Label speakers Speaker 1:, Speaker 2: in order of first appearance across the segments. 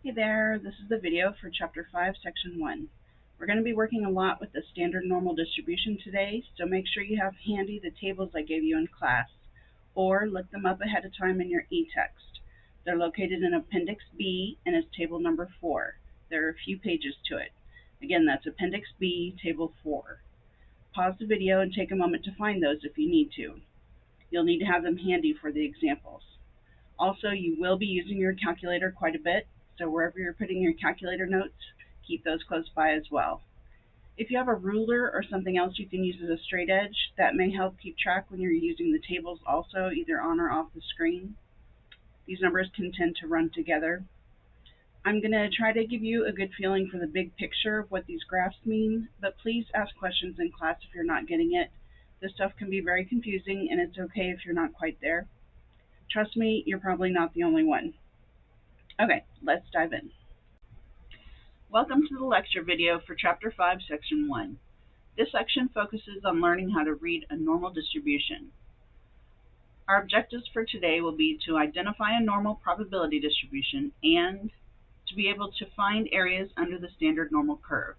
Speaker 1: Hey there, this is the video for Chapter 5, Section 1. We're going to be working a lot with the standard normal distribution today, so make sure you have handy the tables I gave you in class, or look them up ahead of time in your e-text. They're located in Appendix B and is table number 4. There are a few pages to it. Again, that's Appendix B, Table 4. Pause the video and take a moment to find those if you need to. You'll need to have them handy for the examples. Also, you will be using your calculator quite a bit, so wherever you're putting your calculator notes, keep those close by as well. If you have a ruler or something else you can use as a straight edge, that may help keep track when you're using the tables also, either on or off the screen. These numbers can tend to run together. I'm going to try to give you a good feeling for the big picture of what these graphs mean, but please ask questions in class if you're not getting it. This stuff can be very confusing, and it's okay if you're not quite there. Trust me, you're probably not the only one. Okay, let's dive in. Welcome to the lecture video for Chapter 5, Section 1. This section focuses on learning how to read a normal distribution. Our objectives for today will be to identify a normal probability distribution and to be able to find areas under the standard normal curve.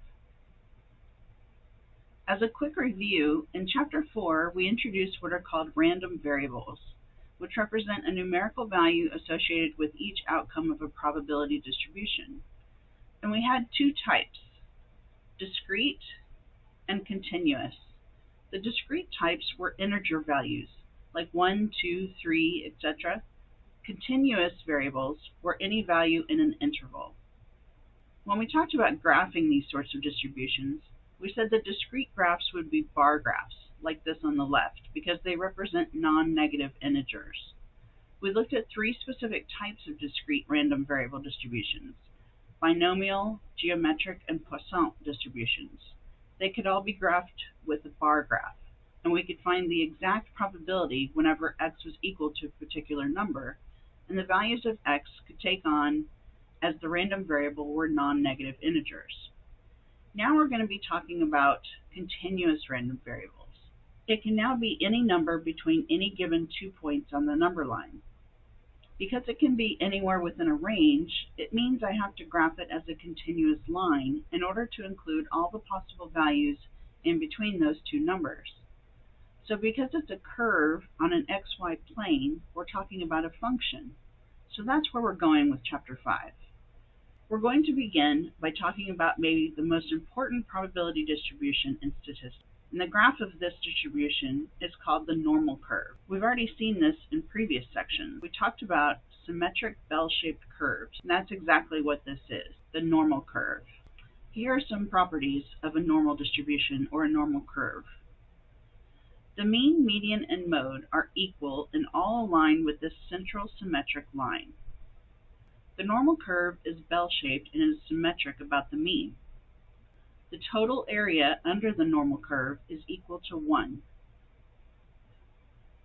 Speaker 1: As a quick review, in Chapter 4, we introduced what are called random variables, which represent a numerical value associated with each outcome of a probability distribution. And we had two types, discrete and continuous. The discrete types were integer values, like 1, 2, 3, etc. Continuous variables were any value in an interval. When we talked about graphing these sorts of distributions, we said that discrete graphs would be bar graphs, like this on the left, because they represent non-negative integers. We looked at three specific types of discrete random variable distributions: binomial, geometric, and Poisson distributions. They could all be graphed with a bar graph, and we could find the exact probability whenever x was equal to a particular number, and the values of x could take on as the random variable were non-negative integers. Now we're going to be talking about continuous random variables. It can now be any number between any given 2 points on the number line. Because it can be anywhere within a range, it means I have to graph it as a continuous line in order to include all the possible values in between those two numbers. So because it's a curve on an xy plane, we're talking about a function. So that's where we're going with Chapter 5. We're going to begin by talking about maybe the most important probability distribution in statistics. And the graph of this distribution is called the normal curve. We've already seen this in previous sections. We talked about symmetric bell-shaped curves, and that's exactly what this is, the normal curve. Here are some properties of a normal distribution or a normal curve. The mean, median, and mode are equal and all align with this central symmetric line. The normal curve is bell-shaped and is symmetric about the mean. The total area under the normal curve is equal to 1.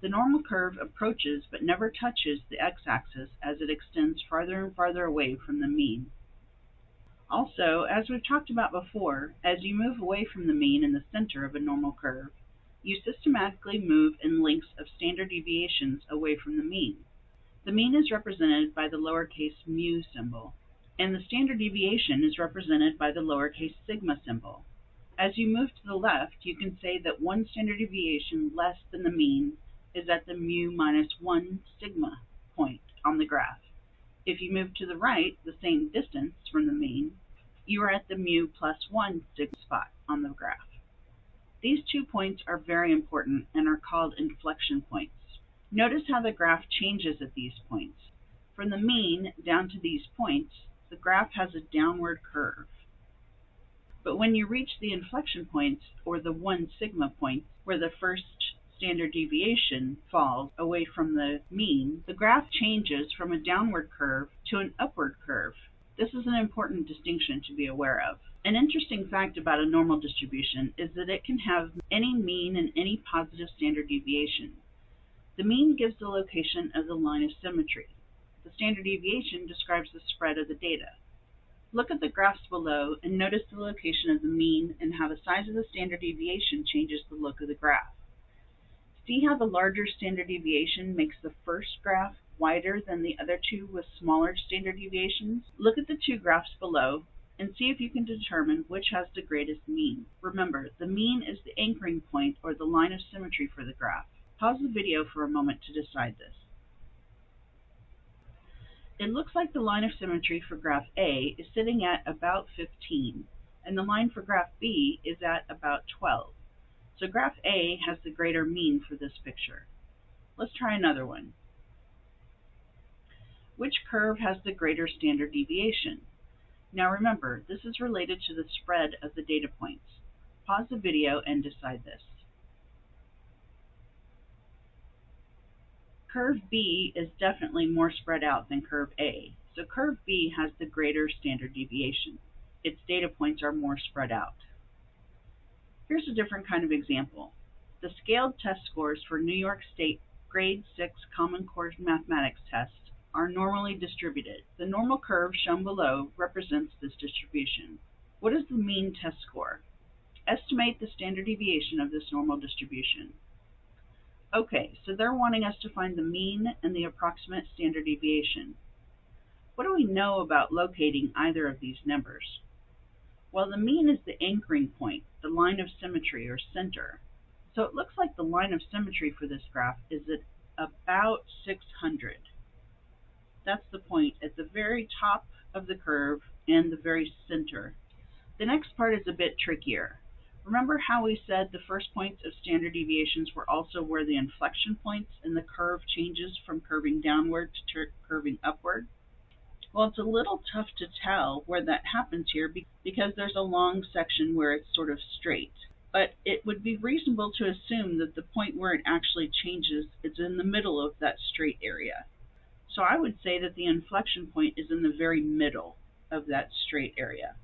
Speaker 1: The normal curve approaches but never touches the x-axis as it extends farther and farther away from the mean. Also, as we've talked about before, as you move away from the mean in the center of a normal curve, you systematically move in lengths of standard deviations away from the mean. The mean is represented by the lowercase mu symbol, and the standard deviation is represented by the lowercase sigma symbol. As you move to the left, you can say that one standard deviation less than the mean is at the mu minus 1 sigma point on the graph. If you move to the right, the same distance from the mean, you are at the mu plus 1 sigma spot on the graph. These 2 points are very important and are called inflection points. Notice how the graph changes at these points. From the mean down to these points, the graph has a downward curve. But when you reach the inflection points, or the 1 sigma point, where the first standard deviation falls away from the mean, the graph changes from a downward curve to an upward curve. This is an important distinction to be aware of. An interesting fact about a normal distribution is that it can have any mean and any positive standard deviation. The mean gives the location of the line of symmetry. The standard deviation describes the spread of the data. Look at the graphs below and notice the location of the mean and how the size of the standard deviation changes the look of the graph. See how the larger standard deviation makes the first graph wider than the other two with smaller standard deviations? Look at the two graphs below and see if you can determine which has the greatest mean. Remember, the mean is the anchoring point or the line of symmetry for the graph. Pause the video for a moment to decide this. It looks like the line of symmetry for graph A is sitting at about 15, and the line for graph B is at about 12. So graph A has the greater mean for this picture. Let's try another one. Which curve has the greater standard deviation? Now remember, this is related to the spread of the data points. Pause the video and decide this. Curve B is definitely more spread out than curve A, so curve B has the greater standard deviation. Its data points are more spread out. Here's a different kind of example. The scaled test scores for New York State Grade 6 Common Core Mathematics test are normally distributed. The normal curve shown below represents this distribution. What is the mean test score? Estimate the standard deviation of this normal distribution. Okay, so they're wanting us to find the mean and the approximate standard deviation. What do we know about locating either of these numbers? Well, the mean is the anchoring point, the line of symmetry or center. So it looks like the line of symmetry for this graph is at about 600. That's the point at the very top of the curve and the very center. The next part is a bit trickier. Remember how we said the first points of standard deviations were also where the inflection points in the curve changes from curving downward to curving upward? Well, it's a little tough to tell where that happens here because there's a long section where it's sort of straight. But it would be reasonable to assume that the point where it actually changes is in the middle of that straight area. So I would say that the inflection point is in the very middle of that straight area.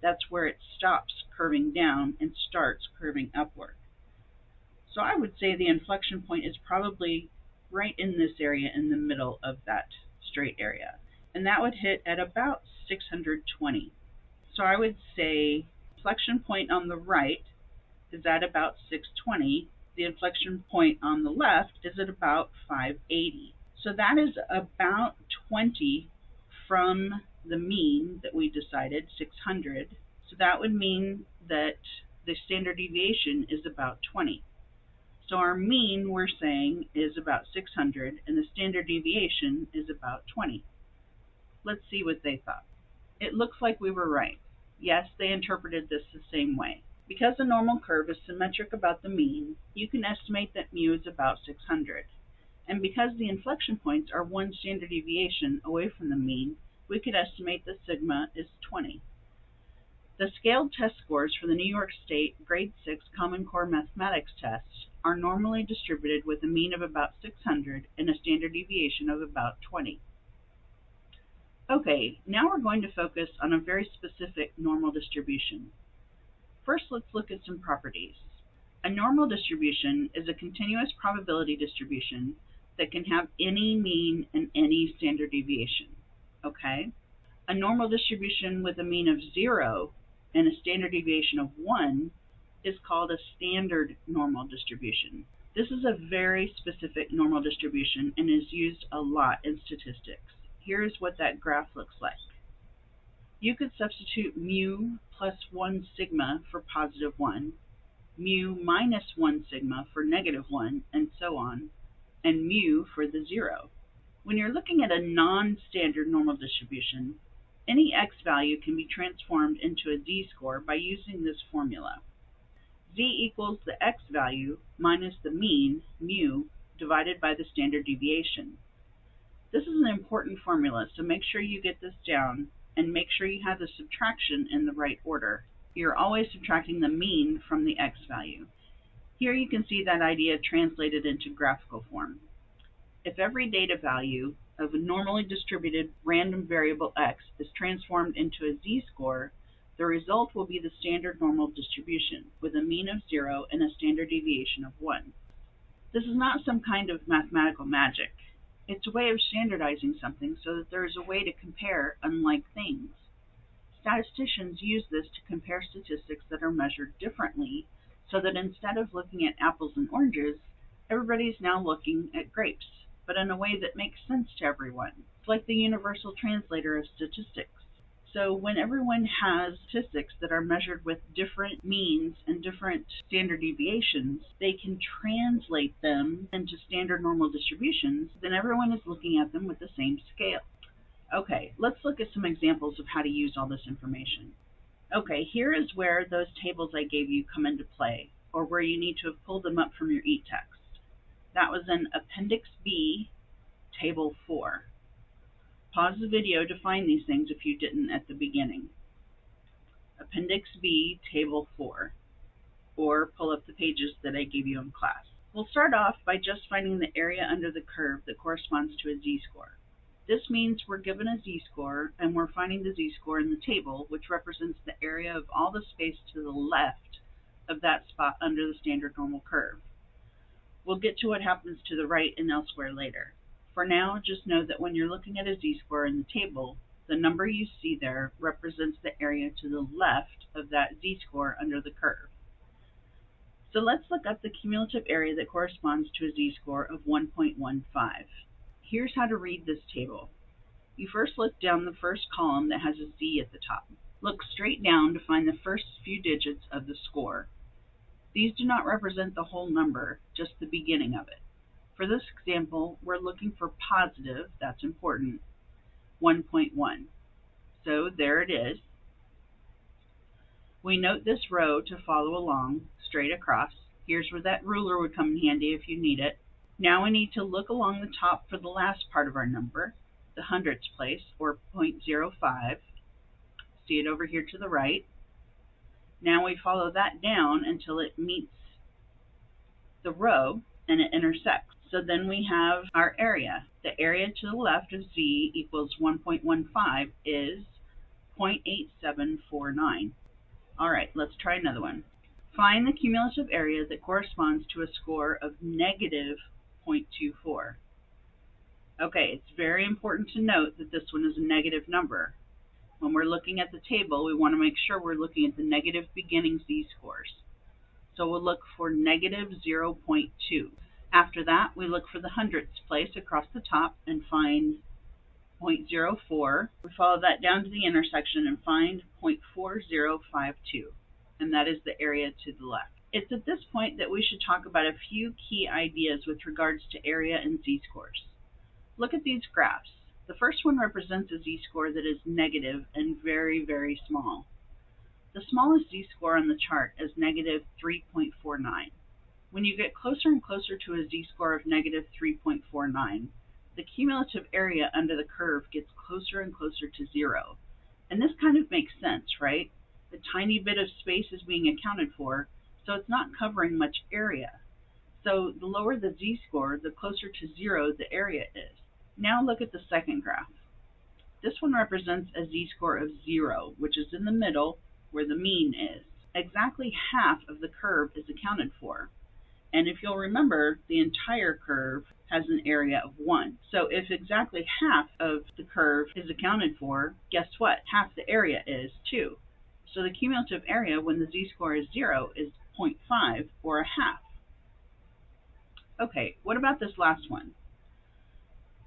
Speaker 1: That's where it stops curving down and starts curving upward. So I would say the inflection point is probably right in this area in the middle of that straight area. And that would hit at about 620. So I would say inflection point on the right is at about 620. The inflection point on the left is at about 580. So that is about 20 from the mean that we decided, 600. So that would mean that the standard deviation is about 20. So our mean, we're saying, is about 600, and the standard deviation is about 20. Let's see what they thought. It looks like we were right. Yes, they interpreted this the same way. Because the normal curve is symmetric about the mean, you can estimate that mu is about 600. And because the inflection points are one standard deviation away from the mean, we could estimate that sigma is 20. The scaled test scores for the New York State Grade 6 Common Core Mathematics test are normally distributed with a mean of about 600 and a standard deviation of about 20. Okay, now we're going to focus on a very specific normal distribution. First, let's look at some properties. A normal distribution is a continuous probability distribution that can have any mean and any standard deviation. Okay? A normal distribution with a mean of 0 and a standard deviation of 1 is called a standard normal distribution. This is a very specific normal distribution and is used a lot in statistics. Here's what that graph looks like. You could substitute mu plus 1 sigma for positive 1, mu minus 1 sigma for negative 1, and so on, and mu for the 0. When you're looking at a non-standard normal distribution, any x value can be transformed into a z-score by using this formula. Z equals the x value minus the mean, mu, divided by the standard deviation. This is an important formula, so make sure you get this down and make sure you have the subtraction in the right order. You're always subtracting the mean from the x value. Here you can see that idea translated into graphical form. If every data value of a normally distributed random variable x is transformed into a z-score, the result will be the standard normal distribution with a mean of 0 and a standard deviation of 1. This is not some kind of mathematical magic. It's a way of standardizing something so that there is a way to compare unlike things. Statisticians use this to compare statistics that are measured differently so that instead of looking at apples and oranges, everybody's now looking at grapes. but in a way that makes sense to everyone. It's like the universal translator of statistics. So when everyone has statistics that are measured with different means and different standard deviations, they can translate them into standard normal distributions, then everyone is looking at them with the same scale. Okay, let's look at some examples of how to use all this information. Okay, here is where those tables I gave you come into play, or where you need to have pulled them up from your e-text. That was in Appendix B, Table 4. Pause the video to find these things if you didn't at the beginning. Appendix B, Table 4, or pull up the pages that I gave you in class. We'll start off by just finding the area under the curve that corresponds to a z-score. This means we're given a z-score, and we're finding the z-score in the table, which represents the area of all the space to the left of that spot under the standard normal curve. We'll get to what happens to the right and elsewhere later. For now, just know that when you're looking at a z-score in the table, the number you see there represents the area to the left of that z-score under the curve. So let's look up the cumulative area that corresponds to a z-score of 1.15. Here's how to read this table. You first look down the first column that has a z at the top. Look straight down to find the first few digits of the score. These do not represent the whole number, just the beginning of it. For this example, we're looking for positive, that's important, 1.1. So there it is. We note this row to follow along straight across. Here's where that ruler would come in handy if you need it. Now we need to look along the top for the last part of our number, the hundredths place, or 0.05. See it over here to the right. Now we follow that down until it meets the row and it intersects. So then we have our area. The area to the left of z equals 1.15 is 0.8749. All right, let's try another one. Find the cumulative area that corresponds to a score of negative 0.24. Okay, it's very important to note that this one is a negative number. When we're looking at the table, we want to make sure we're looking at the negative beginning z-scores. So we'll look for negative 0.2. After that, we look for the hundredths place across the top and find 0.04. We follow that down to the intersection and find 0.4052, and that is the area to the left. It's at this point that we should talk about a few key ideas with regards to area and z-scores. Look at these graphs. The first one represents a z-score that is negative and very, very small. The smallest z-score on the chart is negative 3.49. When you get closer and closer to a z-score of negative 3.49, the cumulative area under the curve gets closer and closer to zero. And this kind of makes sense, right? A tiny bit of space is being accounted for, so it's not covering much area. So the lower the z-score, the closer to zero the area is. Now look at the second graph. This one represents a z-score of 0, which is in the middle where the mean is. Exactly half of the curve is accounted for. And if you'll remember, the entire curve has an area of 1. So if exactly half of the curve is accounted for, guess what? Half the area is too. So the cumulative area when the z-score is 0 is 0.5, or a half. Okay, what about this last one?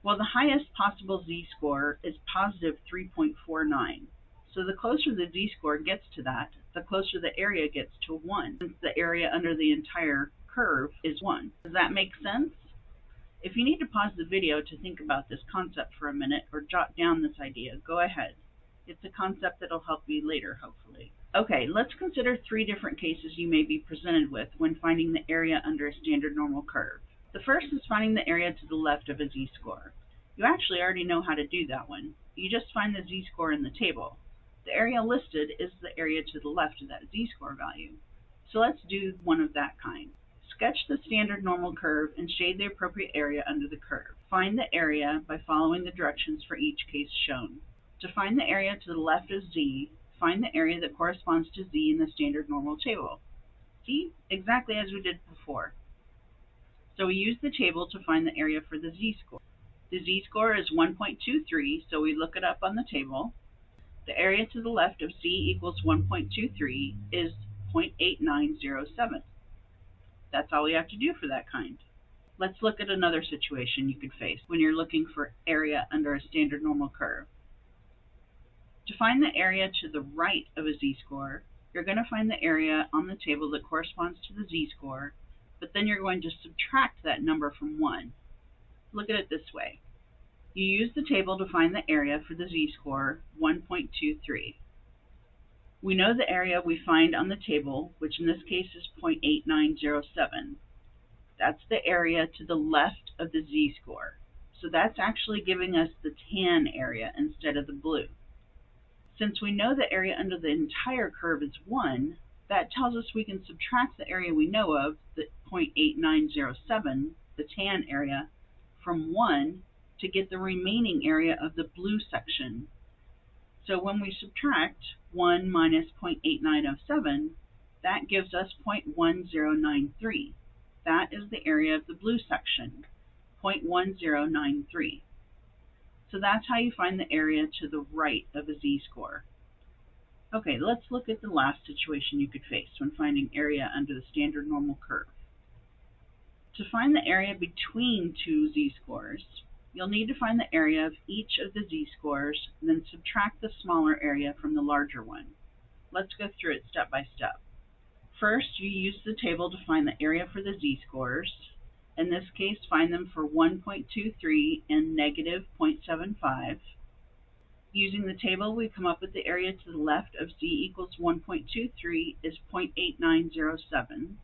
Speaker 1: Well, the highest possible z-score is positive 3.49. So the closer the z-score gets to that, the closer the area gets to 1, since the area under the entire curve is 1. Does that make sense? If you need to pause the video to think about this concept for a minute or jot down this idea, go ahead. It's a concept that'll help you later, hopefully. Okay, let's consider 3 different cases you may be presented with when finding the area under a standard normal curve. The first is finding the area to the left of a z-score. You actually already know how to do that one. You just find the z-score in the table. The area listed is the area to the left of that z-score value. So let's do one of that kind. Sketch the standard normal curve and shade the appropriate area under the curve. Find the area by following the directions for each case shown. To find the area to the left of z, find the area that corresponds to z in the standard normal table. See? Exactly as we did before. So we use the table to find the area for the z-score. The z-score is 1.23, so we look it up on the table. The area to the left of z equals 1.23 is 0.8907. That's all we have to do for that kind. Let's look at another situation you could face when you're looking for area under a standard normal curve. To find the area to the right of a z-score, you're going to find the area on the table that corresponds to the z-score, but then you're going to subtract that number from 1. Look at it this way. You use the table to find the area for the z-score 1.23. We know the area we find on the table, which in this case is 0.8907. That's the area to the left of the z-score. So that's actually giving us the tan area instead of the blue. Since we know the area under the entire curve is 1, that tells us we can subtract the area we know of, the 0.8907, the tan area, from 1 to get the remaining area of the blue section. So when we subtract 1 minus 0.8907, that gives us 0.1093. That is the area of the blue section, 0.1093. So that's how you find the area to the right of a z-score. Okay, let's look at the last situation you could face when finding area under the standard normal curve. To find the area between two z-scores, you'll need to find the area of each of the z-scores, and then subtract the smaller area from the larger one. Let's go through it step by step. First, you use the table to find the area for the z-scores. In this case, find them for 1.23 and negative 0.75. Using the table, we come up with the area to the left of z equals 1.23 is 0.8907.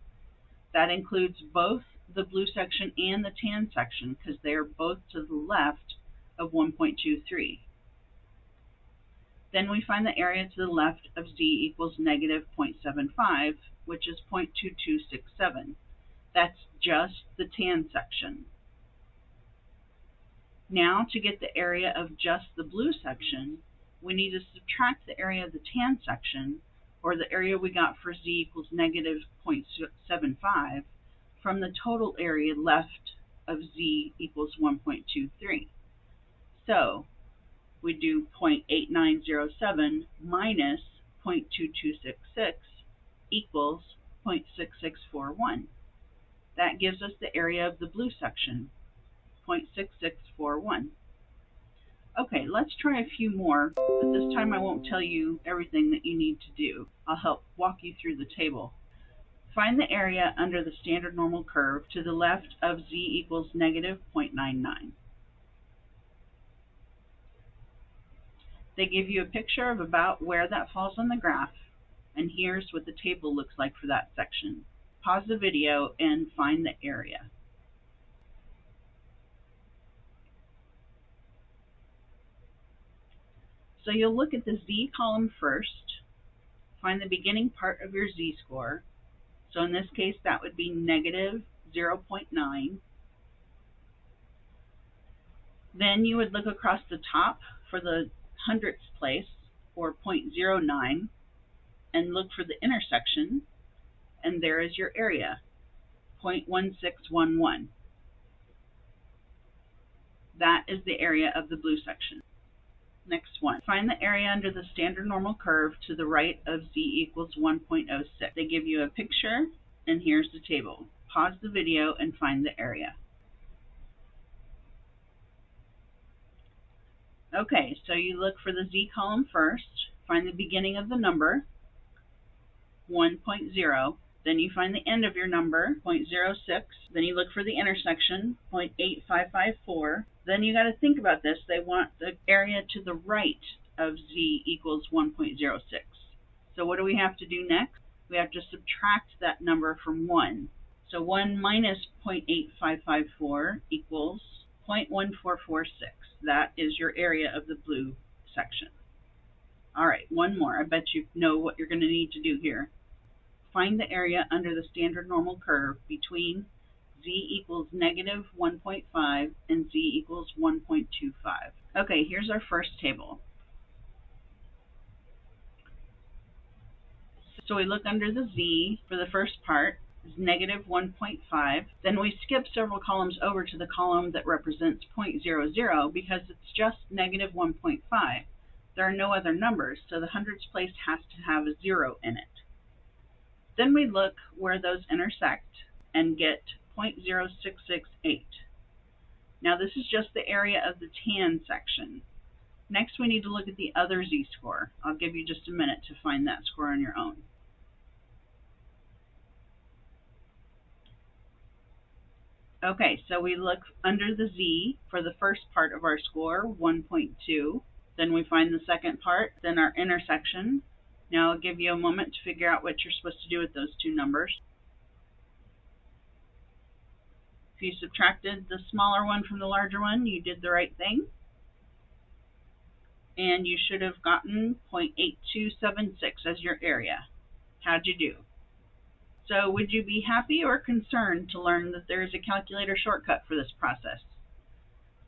Speaker 1: That includes both the blue section and the tan section because they are both to the left of 1.23. Then we find the area to the left of z equals negative 0.75, which is 0.2267. That's just the tan section. Now, to get the area of just the blue section, we need to subtract the area of the tan section, or the area we got for z equals negative 0.75, from the total area left of z equals 1.23. So, we do 0.8907 minus 0.2266 equals 0.6641. That gives us the area of the blue section, 0.6641. Okay, let's try a few more, but this time I won't tell you everything that you need to do. I'll help walk you through the table. Find the area under the standard normal curve to the left of z equals negative 0.99. They give you a picture of about where that falls on the graph, and here's what the table looks like for that section. Pause the video and find the area. So you'll look at the z column first, find the beginning part of your z-score. So in this case, that would be negative 0.9. Then you would look across the top for the hundredths place, or 0.09, and look for the intersection, and there is your area, 0.1611. That is the area of the blue section. Next one, find the area under the standard normal curve to the right of z equals 1.06. They give you a picture, and here's the table. Pause the video and find the area. Okay, so you look for the z column first, find the beginning of the number, 1.0, then you find the end of your number, 0.06, then you look for the intersection, 0.8554, then you got to think about this, they want the area to the right of z equals 1.06. So what do we have to do next? We have to subtract that number from 1. So 1 minus 0.8554 equals 0.1446. That is your area of the blue section. All right, one more. I bet you know what you're going to need to do here. Find the area under the standard normal curve between z equals negative 1.5 and z equals 1.25. Okay, here's our first table. So we look under the z for the first part, is negative 1.5. Then we skip several columns over to the column that represents 0.00 because it's just negative 1.5. There are no other numbers, so the hundredths place has to have a 0 in it. Then we look where those intersect and get 0.0668. Now this is just the area of the tan section. Next we need to look at the other z-score. I'll give you just a minute to find that score on your own. Okay, so we look under the z for the first part of our score, 1.2. Then we find the second part, then our intersection. Now I'll give you a moment to figure out what you're supposed to do with those two numbers. If you subtracted the smaller one from the larger one, you did the right thing. And you should have gotten 0.8276 as your area. How'd you do? So would you be happy or concerned to learn that there is a calculator shortcut for this process?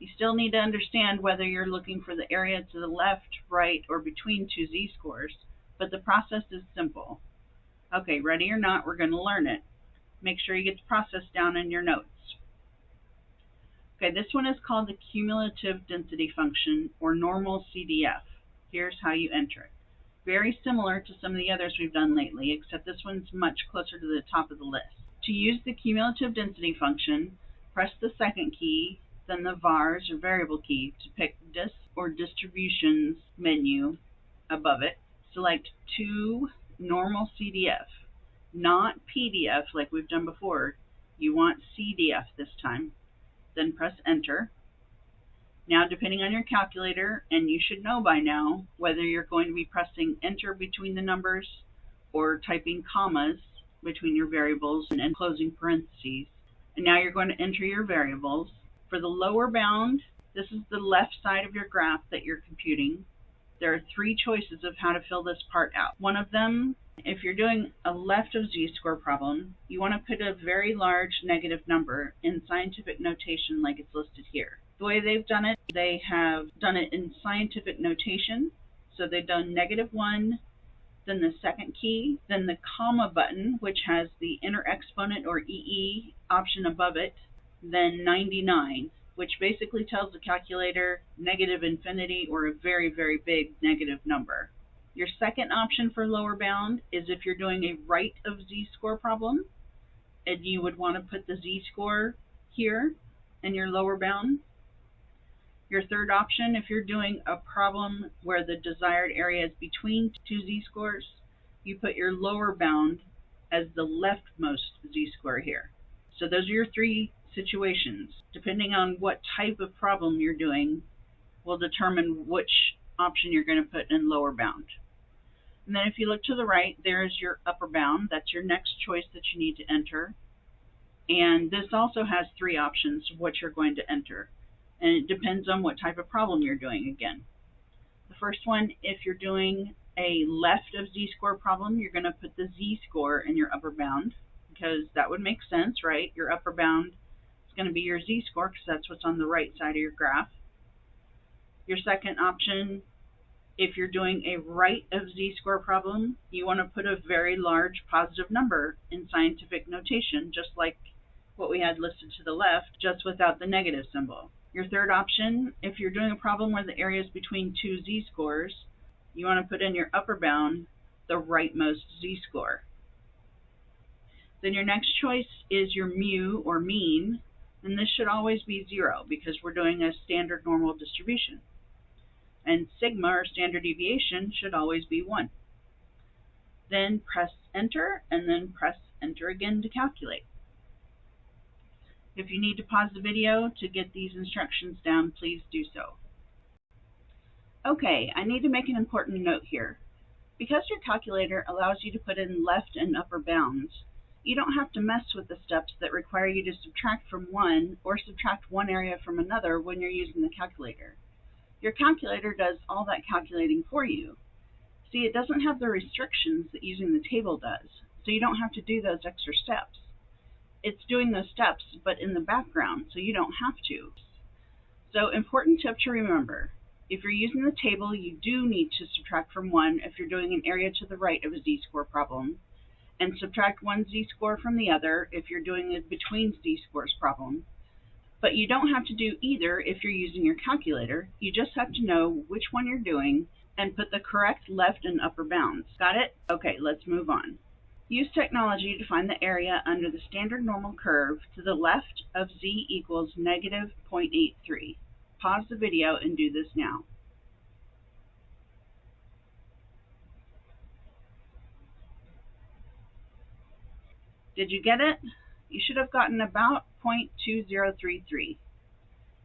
Speaker 1: You still need to understand whether you're looking for the area to the left, right, or between two z-scores, but the process is simple. Okay, ready or not, we're going to learn it. Make sure you get the process down in your notes. Okay, this one is called the cumulative density function, or normal CDF. Here's how you enter it. Very similar to some of the others we've done lately, except this one's much closer to the top of the list. To use the cumulative density function, press the second key, then the vars or variable key to pick dis or distributions menu above it. Select to normal CDF, not PDF like we've done before. You want CDF this time. Then press enter. Now, depending on your calculator, and you should know by now whether you're going to be pressing enter between the numbers or typing commas between your variables and closing parentheses. And now you're going to enter your variables. For the lower bound, this is the left side of your graph that you're computing. There are three choices of how to fill this part out. One of them, if you're doing a left of z-score problem, you want to put a very large negative number in scientific notation like it's listed here. The way they've done it, they have done it in scientific notation. So they've done -1, then the second key, then the comma button, which has the inner exponent or EE option above it, then 99, which basically tells the calculator -infinity or a very, very big negative number. Your second option for lower bound is if you're doing a right of z-score problem, and you would want to put the z-score here in your lower bound. Your third option, if you're doing a problem where the desired area is between two z-scores, you put your lower bound as the leftmost z-score here. So those are your three situations. Depending on what type of problem you're doing will determine which option you're going to put in lower bound. And then if you look to the right, there's your upper bound. That's your next choice that you need to enter. And this also has three options of what you're going to enter. And it depends on what type of problem you're doing again. The first one, if you're doing a left of z-score problem, you're going to put the z-score in your upper bound, because that would make sense, right? Your upper bound is going to be your z-score because that's what's on the right side of your graph. Your second option, if you're doing a right of z-score problem, you want to put a very large positive number in scientific notation, just like what we had listed to the left, just without the negative symbol. Your third option, if you're doing a problem where the area is between two z-scores, you want to put in your upper bound the rightmost z-score. Then your next choice is your mu or mean, and this should always be 0 because we're doing a standard normal distribution. And sigma or standard deviation should always be 1. Then press enter and then press enter again to calculate. If you need to pause the video to get these instructions down, please do so. Okay, I need to make an important note here. Because your calculator allows you to put in left and upper bounds, you don't have to mess with the steps that require you to subtract from one or subtract one area from another when you're using the calculator. Your calculator does all that calculating for you. See, it doesn't have the restrictions that using the table does, so you don't have to do those extra steps. It's doing those steps, but in the background, so you don't have to. So, important tip to remember. If you're using the table, you do need to subtract from 1 if you're doing an area to the right of a z-score problem, and subtract one z-score from the other if you're doing a between z-scores problem. But you don't have to do either if you're using your calculator. You just have to know which one you're doing and put the correct left and upper bounds. Got it? Okay, let's move on. Use technology to find the area under the standard normal curve to the left of z equals negative 0.83. Pause the video and do this now. Did you get it? You should have gotten about 0.2033.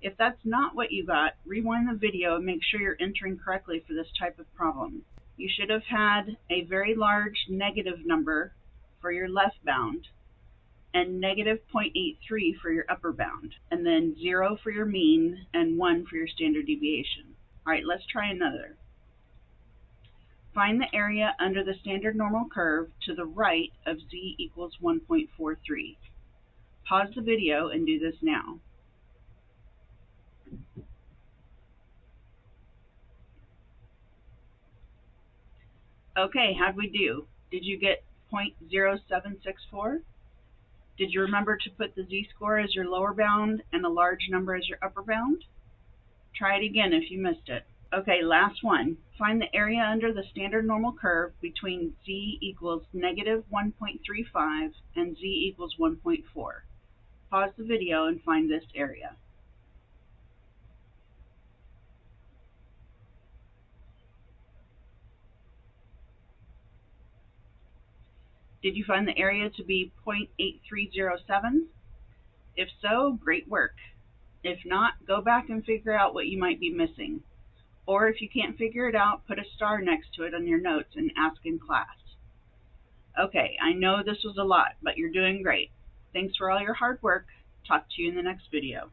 Speaker 1: If that's not what you got, rewind the video and make sure you're entering correctly for this type of problem. You should have had a very large negative number for your left bound and negative 0.83 for your upper bound, and then 0 for your mean and 1 for your standard deviation. All right, let's try another. Find the area under the standard normal curve to the right of z equals 1.43. Pause the video and do this now. Okay, how'd we do? Did you get 0.0764? Did you remember to put the z-score as your lower bound and a large number as your upper bound? Try it again if you missed it. Okay, last one. Find the area under the standard normal curve between z equals negative 1.35 and z equals 1.4. Pause the video and find this area. Did you find the area to be 0.8307? If so, great work. If not, go back and figure out what you might be missing. Or if you can't figure it out, put a star next to it on your notes and ask in class. Okay, I know this was a lot, but you're doing great. Thanks for all your hard work. Talk to you in the next video.